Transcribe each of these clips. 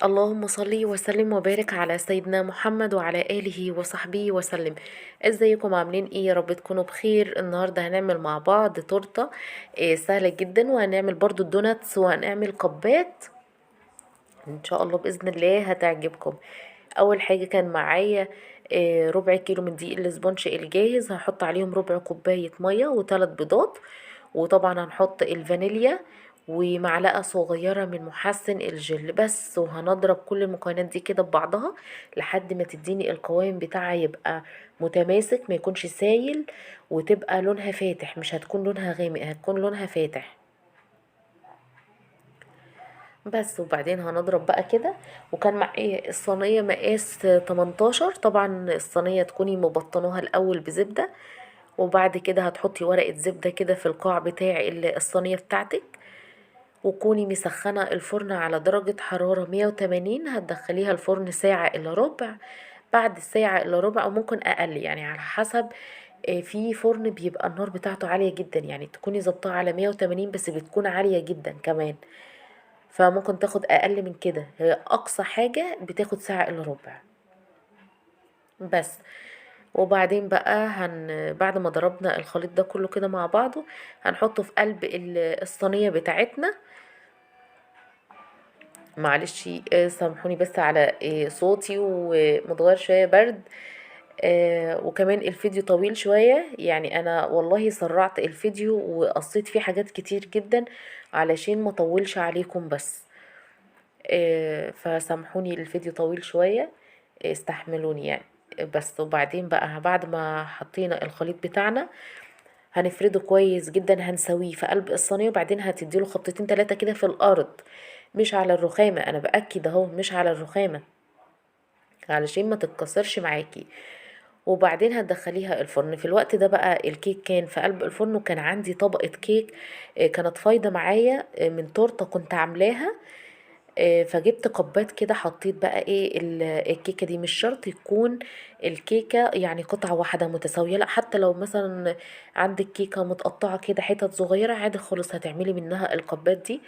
اللهم صل وسلم وبارك على سيدنا محمد وعلى آله وصحبه وسلم. ازيكم عاملين ايه؟ يا رب تكونوا بخير. النهاردة هنعمل مع بعض تورتة سهلة جدا، وهنعمل برضو الدوناتس، وهنعمل قبات ان شاء الله بإذن الله هتعجبكم. اول حاجة كان معايا ربع كيلو من دقيق الاسبونج الجاهز، هحط عليهم ربع كوباية مية وثلاث بيضات، وطبعا هنحط الفانيليا ومعلقة صغيرة من محسن الجل بس، وهنضرب كل المكونات دي كده ببعضها لحد ما تديني القوام بتاعها يبقى متماسك، ما يكونش سايل، وتبقى لونها فاتح، مش هتكون لونها غامق، هتكون لونها فاتح بس. وبعدين هنضرب بقى كده. وكان معايا الصينية مقاس 18، طبعا الصينية تكوني مبطنوها الأول بزبدة، وبعد كده هتحطي ورقة زبدة كده في القاع بتاع الصينية بتاعتك، وكوني مسخنة الفرن على درجة حرارة 180، هتدخليها الفرن ساعة إلا ربع. بعد ساعة إلا ربع أو ممكن أقل، يعني على حسب. في فرن بيبقى النار بتاعته عالية جدا، يعني تكوني ظبطها على 180 بس بتكون عالية جدا كمان، فممكن تاخد أقل من كده، هي أقصى حاجة بتاخد ساعة إلا ربع بس. وبعدين بقى بعد ما ضربنا الخليط ده كله كده مع بعضه، هنحطه في قلب الصينية بتاعتنا. معلش سامحوني بس على صوتي ومتغير شوية برد. وكمان الفيديو طويل شوية، يعني انا والله سرعت الفيديو وقصيت فيه حاجات كتير جدا علشان ما طولش عليكم بس. فسامحوني الفيديو طويل شوية، استحملوني يعني. بس وبعدين بقى بعد ما حطينا الخليط بتاعنا هنفرده كويس جدا، هنسويه في قلب الصينية، وبعدين هتديله خبطتين تلاتة كده في الأرض، مش على الرخامة، أنا بأكد أهو مش على الرخامة علشان ما تتكسرش معاكي. وبعدين هتدخليها الفرن. في الوقت ده بقى الكيك كان في قلب الفرن، وكان عندي طبقة كيك كانت فايضة معايا من تورتة كنت عاملاها. فجبت قبات كده، حطيت بقى ايه الكيكة دي. مش شرط يكون الكيكة يعني قطعة واحدة متساوية، لا، حتى لو مثلا عندك كيكة متقطعة كده حتت صغيرة عادي خالص، هتعملي منها القبات دي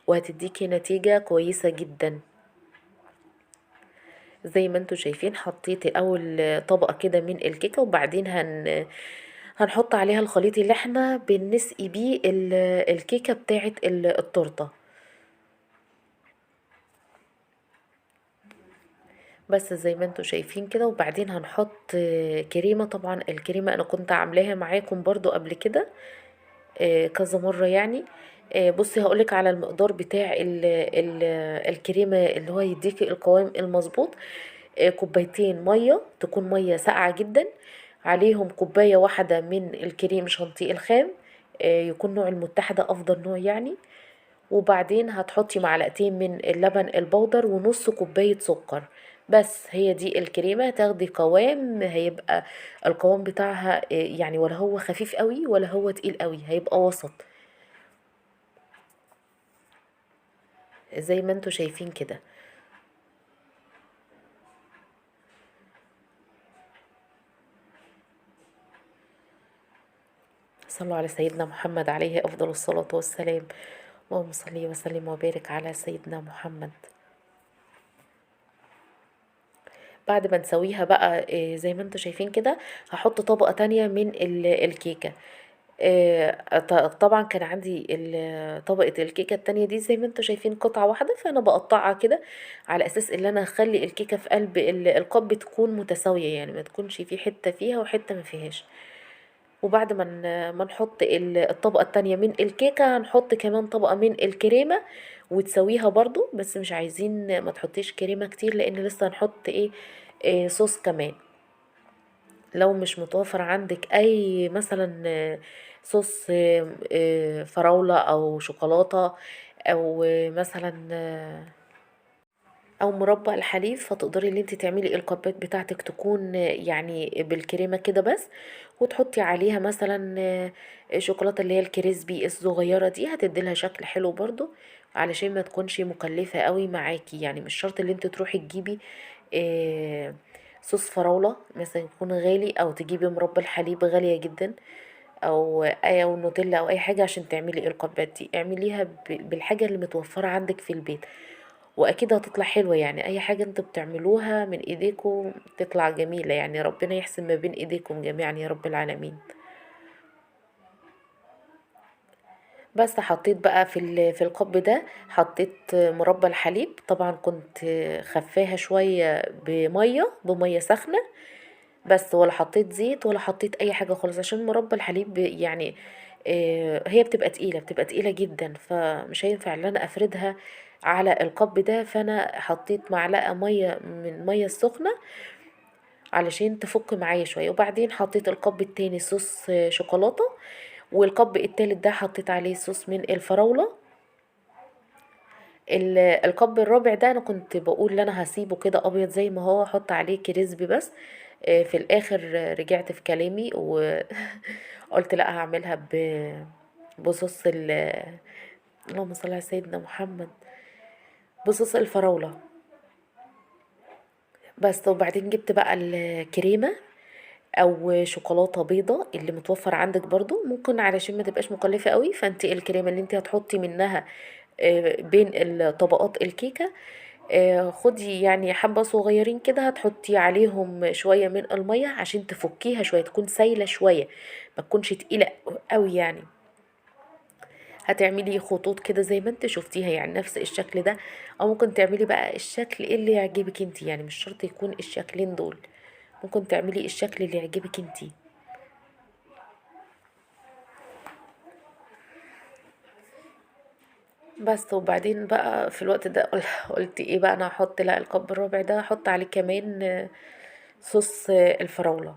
وهتديكي نتيجة كويسة جدا. زي ما انتوا شايفين حطيت اول طبقة كده من الكيكة، وبعدين هنحط عليها الخليط اللي احنا بنسقي بيه الكيكة بتاعت التورتة بس، زي ما انتوا شايفين كده. وبعدين هنحط كريمة، طبعا الكريمة انا كنت عاملاها معاكم برضو قبل كده كذا مرة يعني. بصي هقولك على المقدار بتاع ال الكريمة اللي هو يديكي القوام المظبوط. كوبايتين مية، تكون مية ساقعة جدا، عليهم كوباية واحدة من الكريم شانتيه الخام، يكون نوع المتحدة أفضل نوع يعني. وبعدين هتحطي معلقتين من اللبن البودر ونص كوباية سكر بس. هي دي الكريمة، تاخدي قوام هيبقى القوام بتاعها يعني ولا هو خفيف قوي ولا هو تقيل قوي، هيبقى وسط زي ما انتوا شايفين كده. صلوا على سيدنا محمد عليه أفضل الصلاة والسلام. اللهم صل وسلم وبارك على سيدنا محمد. بعد ما نسويها بقى زي ما انتوا شايفين كده، هحط طبقة تانية من الكيكة. طبعا كان عندي طبقة الكيكة التانية دي زي ما انتوا شايفين قطعة واحدة، فانا بقطعها كده على اساس ان انا اخلي الكيكة في قلب القب تكون متساوية، يعني ما تكونش في حتة فيها وحتة ما فيهاش. وبعد ما نحط الطبقة التانية من الكيكة، هنحط كمان طبقة من الكريمة وتسويها برضو، بس مش عايزين ما تحطيش كريمة كتير لان لسه هنحط صوص كمان. لو مش متوفر عندك اي مثلا صوص فراولة او شوكولاتة، او مثلا او مربى الحليب، فتقدري ان انت تعملي القبات بتاعتك تكون يعني بالكريمة كده بس، وتحطي عليها مثلا شوكولاتة اللي هي الكريسبي الصغيرة دي، هتديلها شكل حلو برضو علشان ما تكونش مكلفة قوي معاكي. يعني مش شرط ان انت تروحي تجيبي آه، صوص فراولة مثلا يكون غالي، او تجيبي مربى الحليب غالية جدا، او نوتيلا او اي حاجة عشان تعملي القبات دي. اعمليها بالحاجة اللي متوفرة عندك في البيت. واكيد هتطلع حلوة. يعني اي حاجة انتوا بتعملوها من ايديكم تطلع جميلة، يعني ربنا يحسن ما بين ايديكم جميعا يا رب العالمين. بس حطيت بقى في القب ده، حطيت مربى الحليب. طبعا كنت خفاها شوية بمية سخنة بس، ولا حطيت زيت ولا حطيت اي حاجة خالص، عشان مربى الحليب يعني هي بتبقى تقيلة، بتبقى تقيلة جدا، فمش هينفع ان انا افردها على القب ده. فانا حطيت معلقة مية من مية السخنة علشان تفك معايا شوية. وبعدين حطيت القب التاني صوص شوكولاتة، والقب التالت ده حطيت عليه صوص من الفراولة. القب الرابع ده انا كنت بقول ان انا هسيبه كده ابيض زي ما هو، احط عليه كريسبي بس. في الاخر رجعت في كلامي وقلت لا، هعملها بصوص اللهم صل على سيدنا محمد، بصوص الفراولة بس. وبعدين جبت بقى الكريمة او شوكولاتة بيضة اللي متوفر عندك برضو، ممكن علشان ما تبقاش مكلفة قوي. فانت الكريمة اللي انت هتحطي منها بين الطبقات الكيكة، خدي يعني حبة صغيرين كده، هتحطي عليهم شوية من المية عشان تفكيها شوية، تكون سايلة شوية، ما تكونش تقيلة قوي يعني. هتعملي خطوط كده زي ما انت شفتيها، يعني نفس الشكل ده، او ممكن تعملي بقى الشكل اللي يعجبك انت، يعني مش شرط يكون الشكلين دول، ممكن تعملي الشكل اللي يعجبك انت بس. وبعدين بقى في الوقت ده قلت ايه بقى، انا هحط لا الكب الرابع ده هحط عليه كمان صوص الفراولة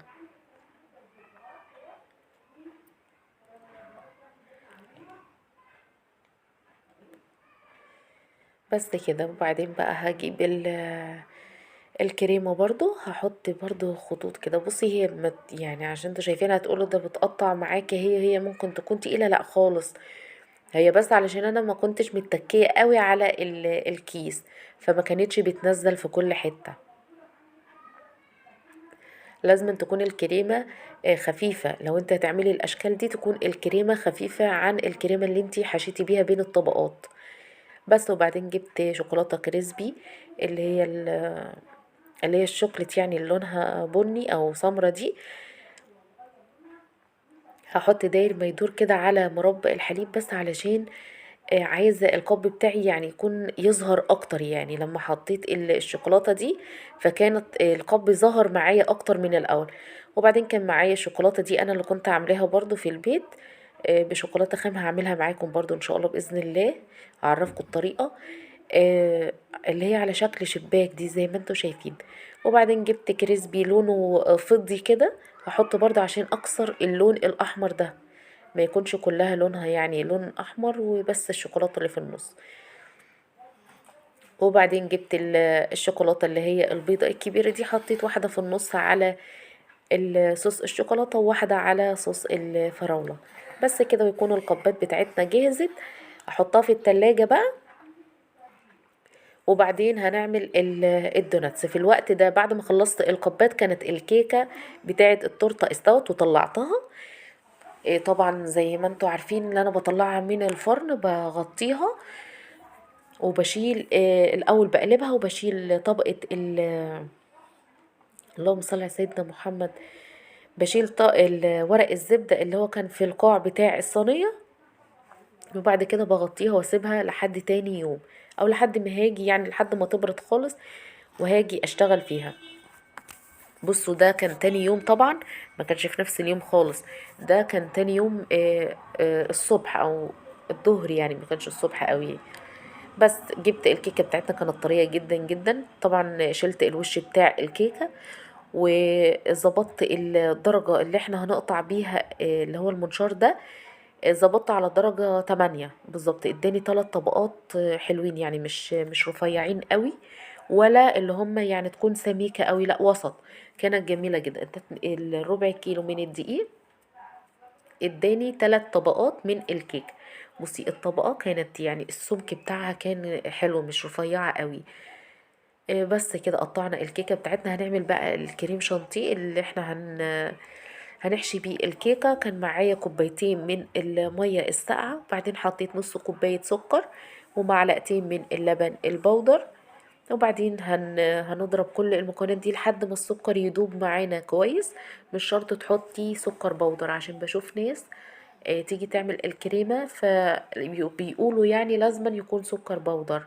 بس كده. وبعدين بقى هجيب الكريمة برضو، هحط برضو خطوط كده. بصي هي يعني عشان انتوا شايفينها هتقولوا ده بتقطع معاكي، هي ممكن تكون تقيلة، لا خالص، هي بس علشان انا ما كنتش متكية قوي على الكيس، فما كانتش بتنزل في كل حتة. لازم تكون الكريمة خفيفة، لو انت هتعملي الاشكال دي تكون الكريمة خفيفة عن الكريمة اللي انت حشيتي بيها بين الطبقات بس. وبعدين جبت شوكولاتة كريسبي اللي هي اللي هي الشوكليت، يعني اللي لونها بني او سمرة دي. هحط داير ما يدور كده على مربى الحليب بس، علشان عايزة القب بتاعي يعني يكون يظهر اكتر. يعني لما حطيت الشوكولاتة دي فكانت القب ظهر معايا اكتر من الاول. وبعدين كان معايا الشوكولاتة دي انا اللي كنت عاملاها برضو في البيت بشوكولاتة خام، هعملها معاكم برضو ان شاء الله بإذن الله، هعرفكم الطريقة اللي هي على شكل شباك دي زي ما انتوا شايفين. وبعدين جبت كريسبي لونه فضي كده، هحط برضو عشان اكسر اللون الاحمر ده، ما يكونش كلها لونها يعني لون احمر وبس الشوكولاته اللي في النص. وبعدين جبت الشوكولاته اللي هي البيضه الكبيره دي، حطيت واحده في النص على صوص الشوكولاته وواحده على صوص الفراوله بس كده، ويكون القبات بتاعتنا جهزت. احطها في التلاجة بقى. وبعدين هنعمل الدوناتس في الوقت ده. بعد ما خلصت القبات كانت الكيكة بتاعة التورتة استوت وطلعتها. طبعا زي ما انتوا عارفين ان انا بطلعها من الفرن بغطيها، وبشيل الاول بقلبها وبشيل طبقة اللهم صل على سيدنا محمد، بشيل ورق الزبدة اللي هو كان في القاع بتاع الصينية. وبعد كده بغطيها واسيبها لحد تاني يوم، او لحد ما هاجي يعني لحد ما تبرد خالص وهاجي اشتغل فيها. بصوا ده كان تاني يوم طبعا، ما كانش في نفس اليوم خالص، ده كان تاني يوم الصبح او الظهر، يعني ما كانش الصبح قوي. بس جبت الكيكه بتاعتنا كانت طريه جدا جدا. طبعا شلت الوش بتاع الكيكه وظبطت الدرجه اللي احنا هنقطع بيها اللي هو المنشار ده، ظبطت على درجة 8 بالظبط. اداني 3 طبقات حلوين، يعني مش رفيعين قوي ولا اللي هم يعني تكون سميكة قوي، لا وسط. كانت جميلة جدا. الربع كيلو من الدقيق اداني 3 طبقات من الكيك. بصي الطبقة كانت يعني السمك بتاعها كان حلو، مش رفيعة قوي. بس كده قطعنا الكيكة بتاعتنا. هنعمل بقى الكريم شانتيه اللي احنا هنحشي بيه الكيكة. كان معايا كوبايتين من المية الساقعة، وبعدين حطيت نص كوباية سكر، ومعلقتين من اللبن البودر. وبعدين هنضرب كل المكونات دي لحد ما السكر يدوب معانا كويس. مش شرط تحطي سكر بودر، عشان بشوف ناس تيجي تعمل الكريمة فبيقولوا يعني لازما يكون سكر بودر.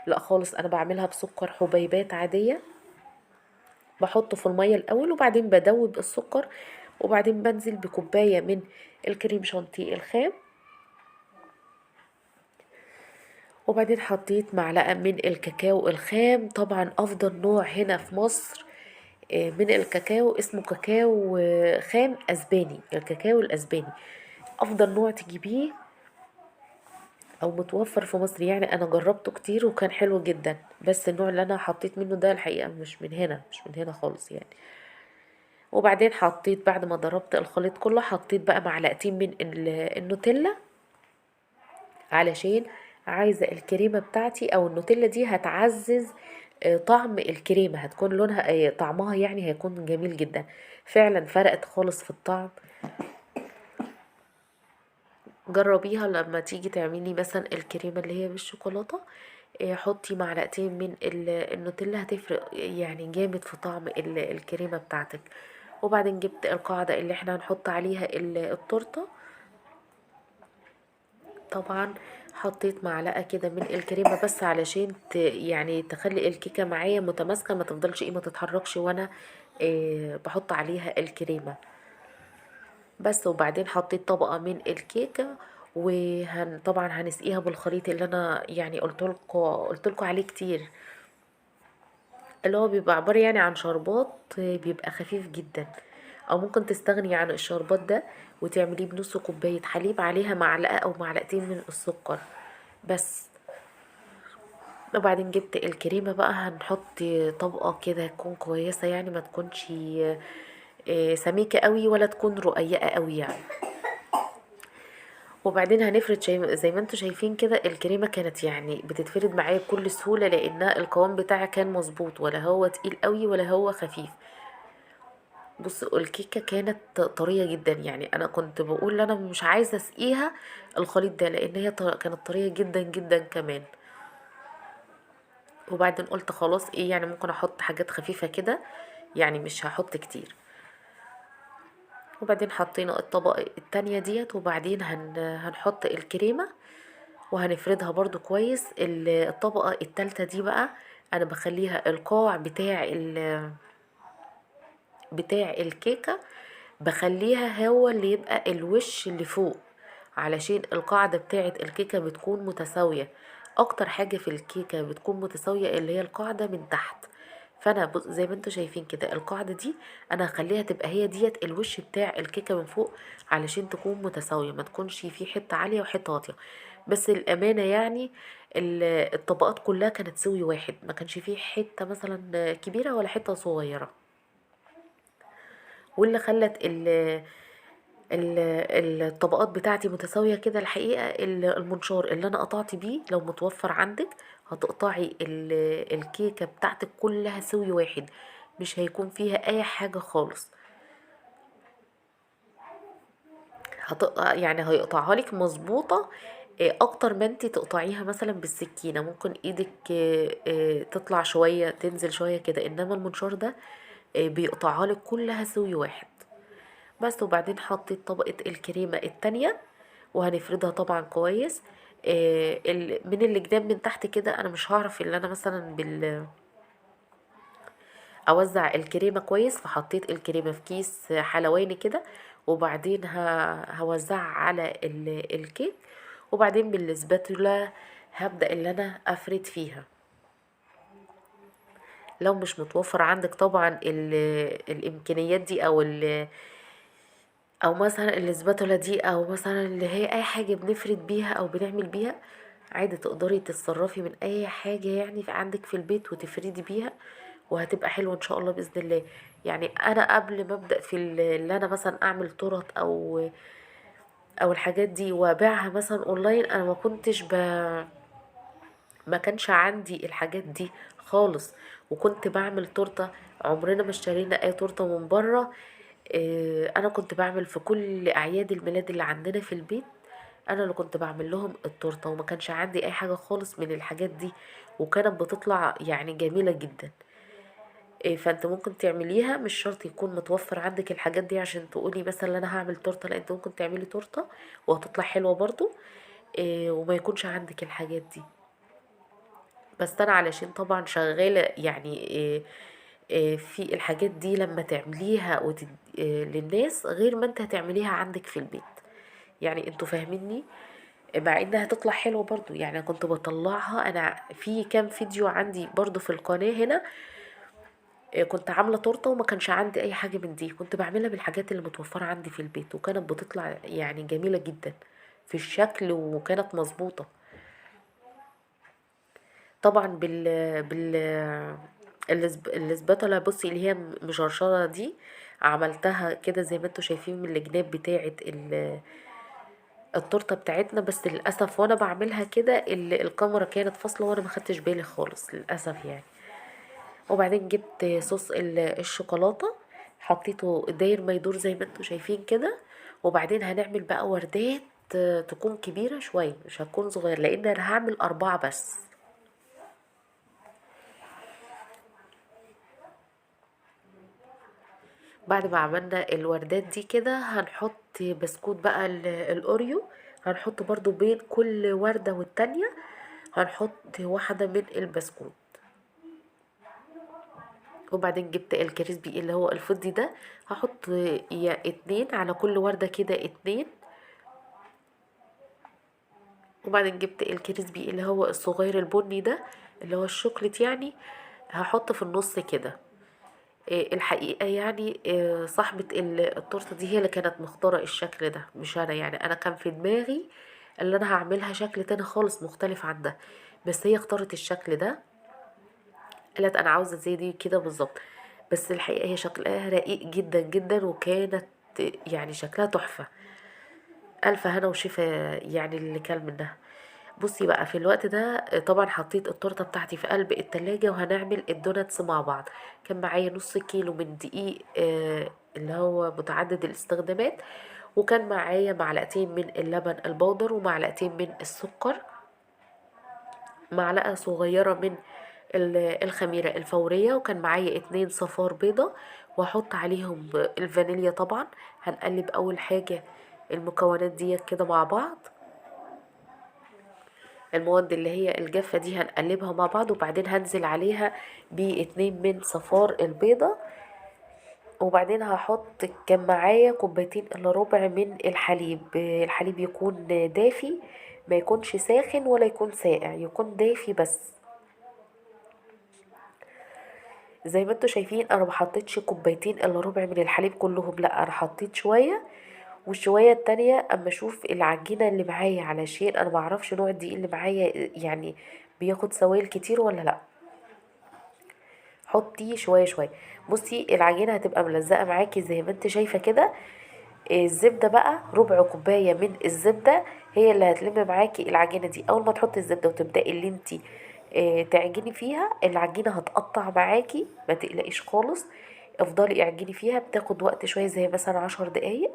لا خالص، انا بعملها بسكر حبيبات عادية. بحطه في المية الاول وبعدين بدوب السكر، وبعدين بنزل بكوباية من الكريم شانتيه الخام. وبعدين حطيت معلقة من الكاكاو الخام، طبعا افضل نوع هنا في مصر من الكاكاو اسمه كاكاو خام اسباني، الكاكاو الاسباني افضل نوع تجيبيه او متوفر في مصر. يعني انا جربته كتير وكان حلو جدا، بس النوع اللي انا حطيت منه ده الحقيقة مش من هنا خالص يعني. وبعدين حطيت بعد ما ضربت الخليط كله، حطيت بقى معلقتين من النوتيلا، علشان عايزة الكريمة بتاعتي او النوتيلا دي هتعزز طعم الكريمة، هتكون لونها طعمها يعني هيكون جميل جدا. فعلا فرقت خالص في الطعم. جربيها لما تيجي تعملي مثلا الكريمة اللي هي بالشوكولاتة، حطي معلقتين من النوتيلا، هتفرق يعني جامد في طعم الكريمة بتاعتك. وبعدين جبت القاعدة اللي احنا هنحط عليها التورتة. طبعا حطيت معلقة كده من الكريمة بس علشان يعني تخلي الكيكة معايا متماسكة، ما تفضلش ما تتحركش وانا بحط عليها الكريمة بس. وبعدين حطيت طبقة من الكيكة، طبعا هنسقيها بالخليط اللي انا يعني قلت لكم عليه كتير، اللي هو بيبقى عبارة يعني عن شربات بيبقى خفيف جدا. او ممكن تستغني عن الشربات ده وتعمليه بنص كوباية حليب عليها معلقة او معلقتين من السكر بس. وبعدين جبت الكريمة بقى، هنحط طبقة كده تكون كويسة، يعني ما تكونش سميكة قوي ولا تكون رقيقة قوي يعني. وبعدين هنفرد زي ما انتوا شايفين كده، الكريمة كانت يعني بتتفرد معايا بكل سهولة، لانها القوام بتاعها كان مظبوط، ولا هو تقيل قوي ولا هو خفيف. بصوا الكيكة كانت طرية جدا، يعني انا كنت بقول انا مش عايزة اسقيها الخليط ده، لان هي كانت طرية جدا جدا كمان. وبعدين قلت خلاص يعني ممكن احط حاجات خفيفة كده، يعني مش هحط كتير. وبعدين حطينا الطبقة التانية ديت، وبعدين هنحط الكريمة وهنفردها برضو كويس. الطبقة التالتة دي بقى انا بخليها القاع بتاع الكيكة، بخليها هو اللي يبقى الوش اللي فوق، علشان القاعدة بتاعة الكيكة بتكون متساوية. اكتر حاجة في الكيكة بتكون متساوية اللي هي القاعدة من تحت. فانا زي ما انتوا شايفين كده القاعدة دي انا هخليها تبقى هي ديت الوش بتاع الكيكة من فوق، علشان تكون متساوية، ما تكونش في حتة عالية وحتة واطية. بس الامانة يعني الطبقات كلها كانت سوي واحد، ما كانش فيه حتة مثلا كبيرة ولا حتة صغيرة. واللي خلت الطبقات بتاعتي متساوية كده الحقيقة المنشار اللي انا قطعت بيه، لو متوفر عندك هتقطعي الكيكة بتاعتك كلها سوي واحد، مش هيكون فيها اي حاجة خالص. هتقطع يعني هيقطعها لك مظبوطة. اكتر ما انت تقطعيها مثلا بالسكينة، ممكن ايدك تطلع شوية تنزل شوية كده، انما المنشار ده بيقطعها لك كلها سوي واحد بس. وبعدين حطيت طبقة الكريمة التانية وهنفردها طبعا كويس. من الجناب من تحت كده انا مش هعرف اللي انا مثلا اوزع الكريمة كويس، فحطيت الكريمة في كيس حلواني كده، وبعدين هوزعها على الكيك. وبعدين بالسباتولا هبدأ اللي انا افرد فيها. لو مش متوفر عندك طبعا الامكانيات دي او مثلا الاسباتولا دي، او مثلا اللي هي اي حاجة بنفرد بيها او بنعمل بيها، عادي تقدري تتصرفي من اي حاجة يعني في عندك في البيت وتفردي بيها، وهتبقى حلوة ان شاء الله بإذن الله. يعني انا قبل ما ابدأ في اللي انا مثلا اعمل تورت او الحاجات دي وابيعها مثلا اونلاين، انا ما كانش عندي الحاجات دي خالص، وكنت بعمل تورته. عمرنا ما اشترينا اي تورته من بره. انا كنت بعمل في كل اعياد الميلاد اللي عندنا في البيت، انا اللي كنت بعمل لهم التورته، وما كانش عندي اي حاجه خالص من الحاجات دي، وكانت بتطلع يعني جميله جدا. فانت ممكن تعمليها، مش شرط يكون متوفر عندك الحاجات دي عشان تقولي مثلا انا هعمل تورته، لا انت ممكن تعملي تورته وهتطلع حلوه برضو، وما يكونش عندك الحاجات دي. بس انا علشان طبعا شغاله يعني في الحاجات دي لما تعمليها للناس غير ما انت هتعمليها عندك في البيت. يعني انتوا فاهميني؟ مع انها هتطلع حلوة برضو، يعني أنا كنت بطلعها انا في كام فيديو عندي برضو في القناة هنا. كنت عاملة تورتة وما كانش عندي اي حاجة من دي، كنت بعملها بالحاجات اللي متوفرة عندي في البيت، وكانت بتطلع يعني جميلة جدا في الشكل، وكانت مظبوطة. طبعا الاسباتولا، بصي اللي هي مشرشرة دي، عملتها كده زي ما انتوا شايفين من الجناب بتاعة التورته بتاعتنا. بس للاسف وانا بعملها كده الكاميرا كانت فاصله وانا ما خدتش بالي خالص للاسف يعني. وبعدين جبت صوص الشوكولاته، حطيته داير ما يدور زي ما انتوا شايفين كده. وبعدين هنعمل بقى وردات تكون كبيره شويه، مش هتكون صغيره، لان انا هعمل 4 بس. بعد ما عملنا الوردات دي كده هنحط بسكوت بقى الاوريو. هنحط برضو بين كل وردة والتانية هنحط واحدة من البسكوت. وبعدين جبت الكريسبي اللي هو الفضي ده، هحط يا 2 على كل وردة كده 2. وبعدين جبت الكريسبي اللي هو الصغير البني ده، اللي هو الشوكليت يعني، هحط في النص كده. الحقيقة يعني صاحبة التورتة دي هي اللي كانت مختارة الشكل ده، مش أنا. يعني أنا كان في دماغي اللي أنا هعملها شكل تاني خالص مختلف عن ده، بس هي اختارت الشكل ده. قالت أنا عاوزة زي دي كده بالظبط. بس الحقيقة هي شكلها رقيق جدا جدا، وكانت يعني شكلها تحفة. ألف هنا وشفا يعني اللي كان منها. بصي بقى في الوقت ده طبعا حطيت التورته بتاعتي في قلب التلاجة، وهنعمل الدوناتس مع بعض. كان معايا نص كيلو من دقيق اللي هو متعدد الاستخدامات، وكان معايا معلقتين من اللبن البودر، ومعلقتين من السكر، معلقة صغيرة من الخميرة الفورية، وكان معايا 2 صفار بيضة، وهحط عليهم الفانيليا طبعا. هنقلب اول حاجة المكونات دي كده مع بعض. المواد اللي هي الجافة دي هنقلبها مع بعض، وبعدين هنزل عليها ب2 من صفار البيضة. وبعدين هحط كان معايا 2 إلا ربع من الحليب. الحليب يكون دافي، ما يكونش ساخن ولا يكون ساقع، يكون دافي بس. زي ما انتوا شايفين انا ما حطيتش 2 إلا ربع من الحليب كلهم، لا انا حطيت شوية، والشوية التانية اما اشوف العجينة اللي معايا، علشان انا معرفش نوع الدقيق اللي معايا يعني بياخد سوائل كتير ولا لا. حطي شوية شوية. بصي العجينة هتبقى ملزقة معاكي زي ما انت شايفة كده. الزبدة بقى ربع كوباية من الزبدة هي اللي هتلم معاكي العجينة دي. اول ما تحطي الزبدة وتبدأي اللي انت تعجني فيها، العجينة هتقطع معاكي، ما تقلقيش خالص. افضلي اعجني فيها، بتاخد وقت شوية زي مثلا 10 دقايق.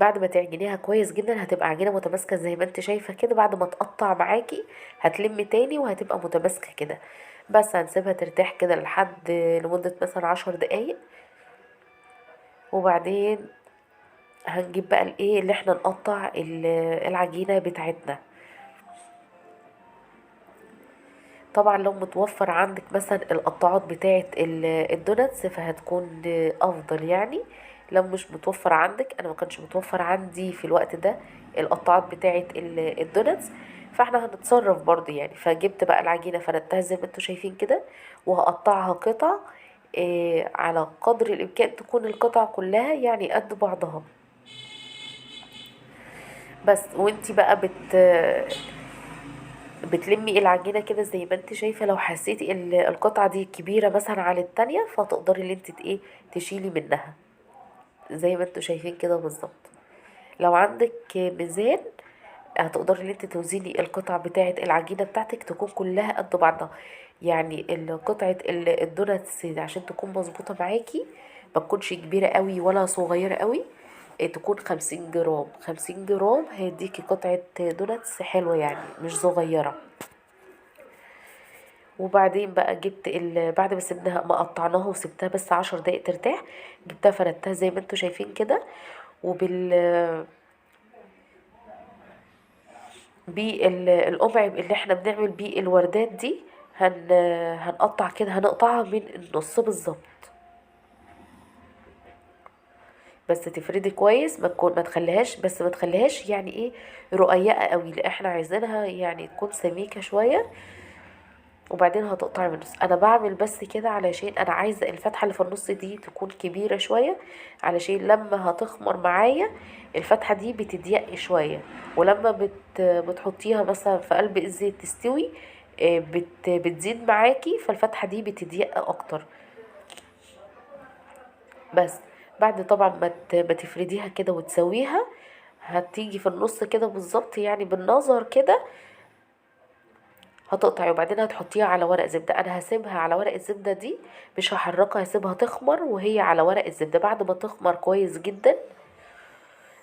بعد ما تعجنيها كويس جدا هتبقى عجينة متماسكة زي ما انت شايفة كده. بعد ما تقطع معاكي هتلم تاني وهتبقى متماسكة كده. بس هنسيبها ترتاح كده لمدة مثلا 10 دقايق. وبعدين هنجيب بقى الايه اللي احنا نقطع العجينة بتاعتنا. طبعا لو متوفر عندك مثلا القطاعات بتاعة الدوناتس فهتكون افضل يعني. لو مش متوفر عندك، انا ما كانش متوفر عندي في الوقت ده القطاعات بتاعة الدوناتس، فاحنا هنتصرف برضو يعني. فجبت بقى العجينة فردتها زي ما انتوا شايفين كده، وهقطعها قطع على قدر الامكان تكون القطع كلها يعني قد بعضها. بس وانتي بقى بتلمي العجينة كده زي ما انت شايفة. لو حسيتي القطعة دي كبيرة مثلا عن التانية، فتقدري اللي انت تشيلي منها زي ما انتوا شايفين كده بالظبط. لو عندك ميزان هتقدري اللي انت توزني القطع بتاعة العجينة بتاعتك تكون كلها قد بعضها. يعني قطعة الدوناتس عشان تكون مظبوطة معاكي، ما تكونش كبيرة قوي ولا صغيرة قوي. تكون 50 جرام. 50 جرام هيديكي قطعة دوناتس حلوة يعني مش صغيرة. وبعدين بقى جبت بعد ما سبناها ما قطعناها وسبتها بس 10 دقايق ترتاح، جبتها فردتها زي ما انتوا شايفين كده. وبال بالقمع اللي احنا بنعمل بيه الوردات دي هنقطع كده، هنقطعها من النص بالظبط. بس تفردي كويس، ما تخليهاش، بس ما تخليهاش يعني ايه رقيقه قوي، لا احنا عايزينها يعني تكون سميكه شويه. وبعدين هتقطعي من النص. انا بعمل بس كده علشان انا عايزه الفتحه اللي في النص دي تكون كبيره شويه، علشان لما هتخمر معايا الفتحه دي بتضيق شويه. ولما بتحطيها مثلا في قلب الزيت تستوي، بتزيد معاكي، فالفتحه دي بتضيق اكتر. بس بعد طبعا ما تفرديها كده وتسويها، هتيجي في النص كده بالظبط يعني بالنظر كده هتقطعي. وبعدين هتحطيها على ورق زبدة. انا هسيبها على ورق الزبدة دي، مش هحركها، هسيبها تخمر وهي على ورق الزبدة. بعد ما تخمر كويس جدا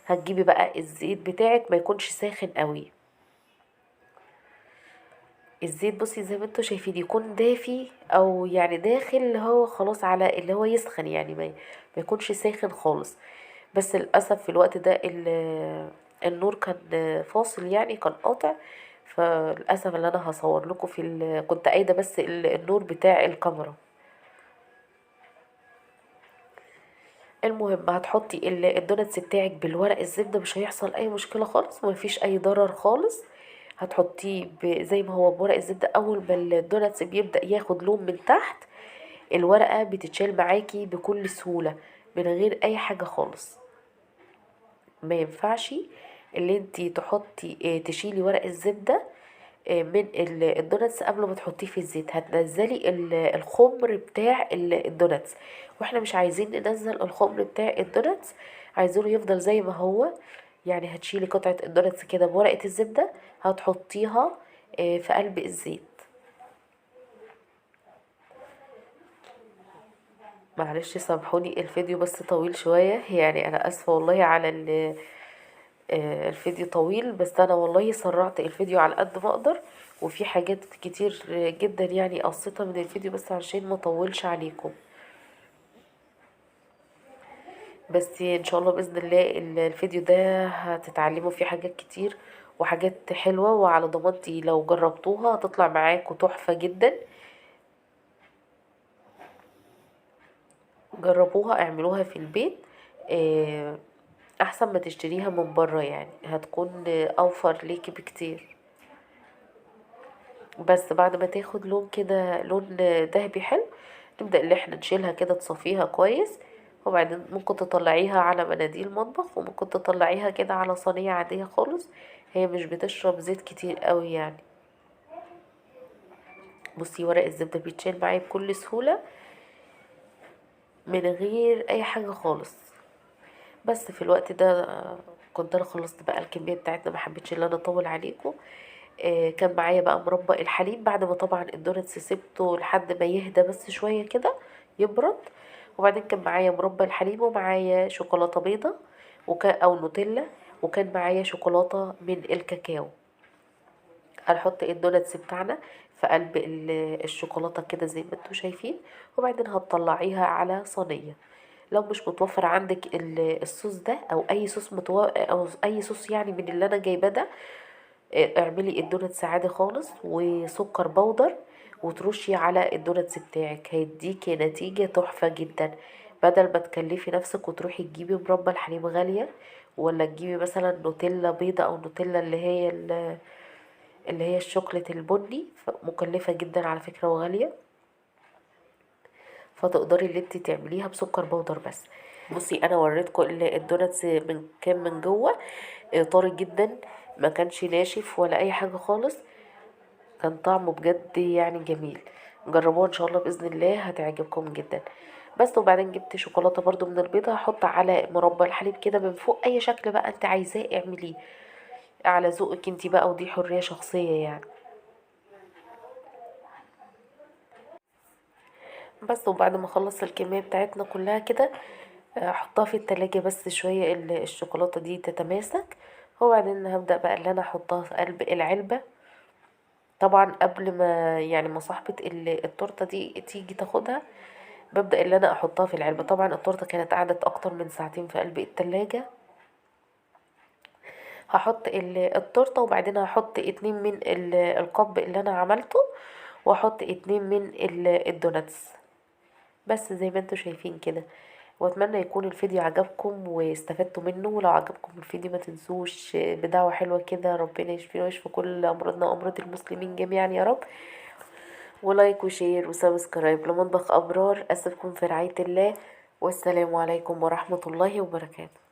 هتجيبي بقى الزيت بتاعك، ما يكونش ساخن قوي. الزيت بصي زي ما انتوا شايفين يكون دافي، او يعني داخل اللي هو خلاص على اللي هو يسخن يعني، ما يكونش ساخن خالص. بس للاسف في الوقت ده النور كان فاصل يعني كان قاطع، فللاسف اللي انا هصور لكم كنت قايده بس النور بتاع الكاميرا. المهم هتحطي الدوناتس بتاعك بالورق الزبدة، مش هيحصل اي مشكلة خالص، ومفيش اي ضرر خالص. هتحطيه زي ما هو بورق الزبدة. اول ما الدوناتس بيبدأ ياخد لون من تحت، الورقة بتتشال معاكي بكل سهولة من غير اي حاجة خالص. ما ينفعش اللي انتي تحطي تشيلي ورق الزبدة من الدوناتس قبل ما تحطيه في الزيت. هتنزلي الخمر بتاع الدوناتس، واحنا مش عايزين ننزل الخمر بتاع الدوناتس، عايزينه يفضل زي ما هو. يعني هتشيلي قطعة الدوناتس كده بورقة الزبدة، هتحطيها في قلب الزيت. معلش سامحوني الفيديو بس طويل شوية، يعني انا اسفة والله على الفيديو طويل، بس انا والله سرعت الفيديو على قد ما اقدر، وفي حاجات كتير جدا يعني قصيتها من الفيديو بس عشان ما اطولش عليكم. بس ان شاء الله باذن الله الفيديو ده هتتعلموا فيه حاجات كتير وحاجات حلوة، وعلى ضمانتي لو جربتوها هتطلع معاكم تحفة جدا. جربوها اعملوها في البيت، احسن ما تشتريها من بره، يعني هتكون اوفر ليكي بكتير. بس بعد ما تاخد لون كده، لون ذهبي حلو، نبدأ اللي احنا نشيلها كده تصفيها كويس. وبعدين ممكن تطلعيها على مناديل مطبخ، وممكن تطلعيها كده على صينية عادية خالص، هي مش بتشرب زيت كتير قوي يعني. بصي ورق الزبدة بيتشال معايا بكل سهولة من غير اي حاجة خالص. بس في الوقت ده كنت انا خلصت بقى الكمية بتاعتنا، ما حبيتش ان انا اطول عليكم. كان معايا بقى مربى الحليب، بعد ما طبعا الدونتس سيبته لحد ما يهدى بس شوية كده يبرد. وبعدين كان معايا مربى الحليب، ومعايا شوكولاتة بيضة او نوتيلا، وكان معايا شوكولاتة من الكاكاو. هنحط الدونتس بتاعنا في قلب الشوكولاتة كده زي ما انتوا شايفين، وبعدين هتطلعيها على صينية. لو مش متوفر عندك الصوص ده او اي صوص او اي صوص يعني من اللي انا جايباه ده، اعملي الدونتس عادي خالص وسكر بودر، وترشي على الدونتس بتاعك، هيديكي نتيجة تحفة جدا. بدل ما تكلفي نفسك وتروحي تجيبي مربى الحليب غالية، ولا تجيبي مثلا نوتيلا بيضة او نوتيلا اللي هي الشوكولات البني، مكلفة جدا على فكرة وغالية. فتقدري اللي انت تعمليها بسكر بودر بس. بصي انا وريتكم الدوناتس كان من جوه طري جدا، ما كانش ناشف ولا اي حاجه خالص، كان طعمه بجد يعني جميل. جربوها ان شاء الله باذن الله هتعجبكم جدا. بس وبعدين جبت شوكولاته برضو من البيضه، هحط على مربى الحليب كده من فوق، اي شكل بقى انت عايزاه اعمليه على ذوقك انت بقى، ودي حريه شخصيه يعني. بس وبعد ما اخلص الكميه بتاعتنا كلها كده، احطها في التلاجة بس شوية الشوكولاتة دي تتماسك. وبعدين هبدأ بقى اللي انا احطها في قلب العلبة. طبعا قبل ما يعني ما صاحبة التورتة دي تيجي تاخدها، ببدأ اللي انا احطها في العلبة. طبعا التورتة كانت قعدت اكتر من ساعتين في قلب التلاجة. هحط التورتة، وبعدين هحط 2 من القب اللي انا عملته، واحط 2 من الدوناتس. بس زي ما انتوا شايفين كده. واتمنى يكون الفيديو عجبكم واستفدتوا منه. ولو عجبكم الفيديو ما تنسوش بدعوة حلوة كده، ربنا يشفينا ويشفي كل امراضنا وامراض المسلمين جميعا يا رب. ولايك وشير وسبسكرايب لمطبخ ابرار. اسيبكم في رعاية الله، والسلام عليكم ورحمة الله وبركاته.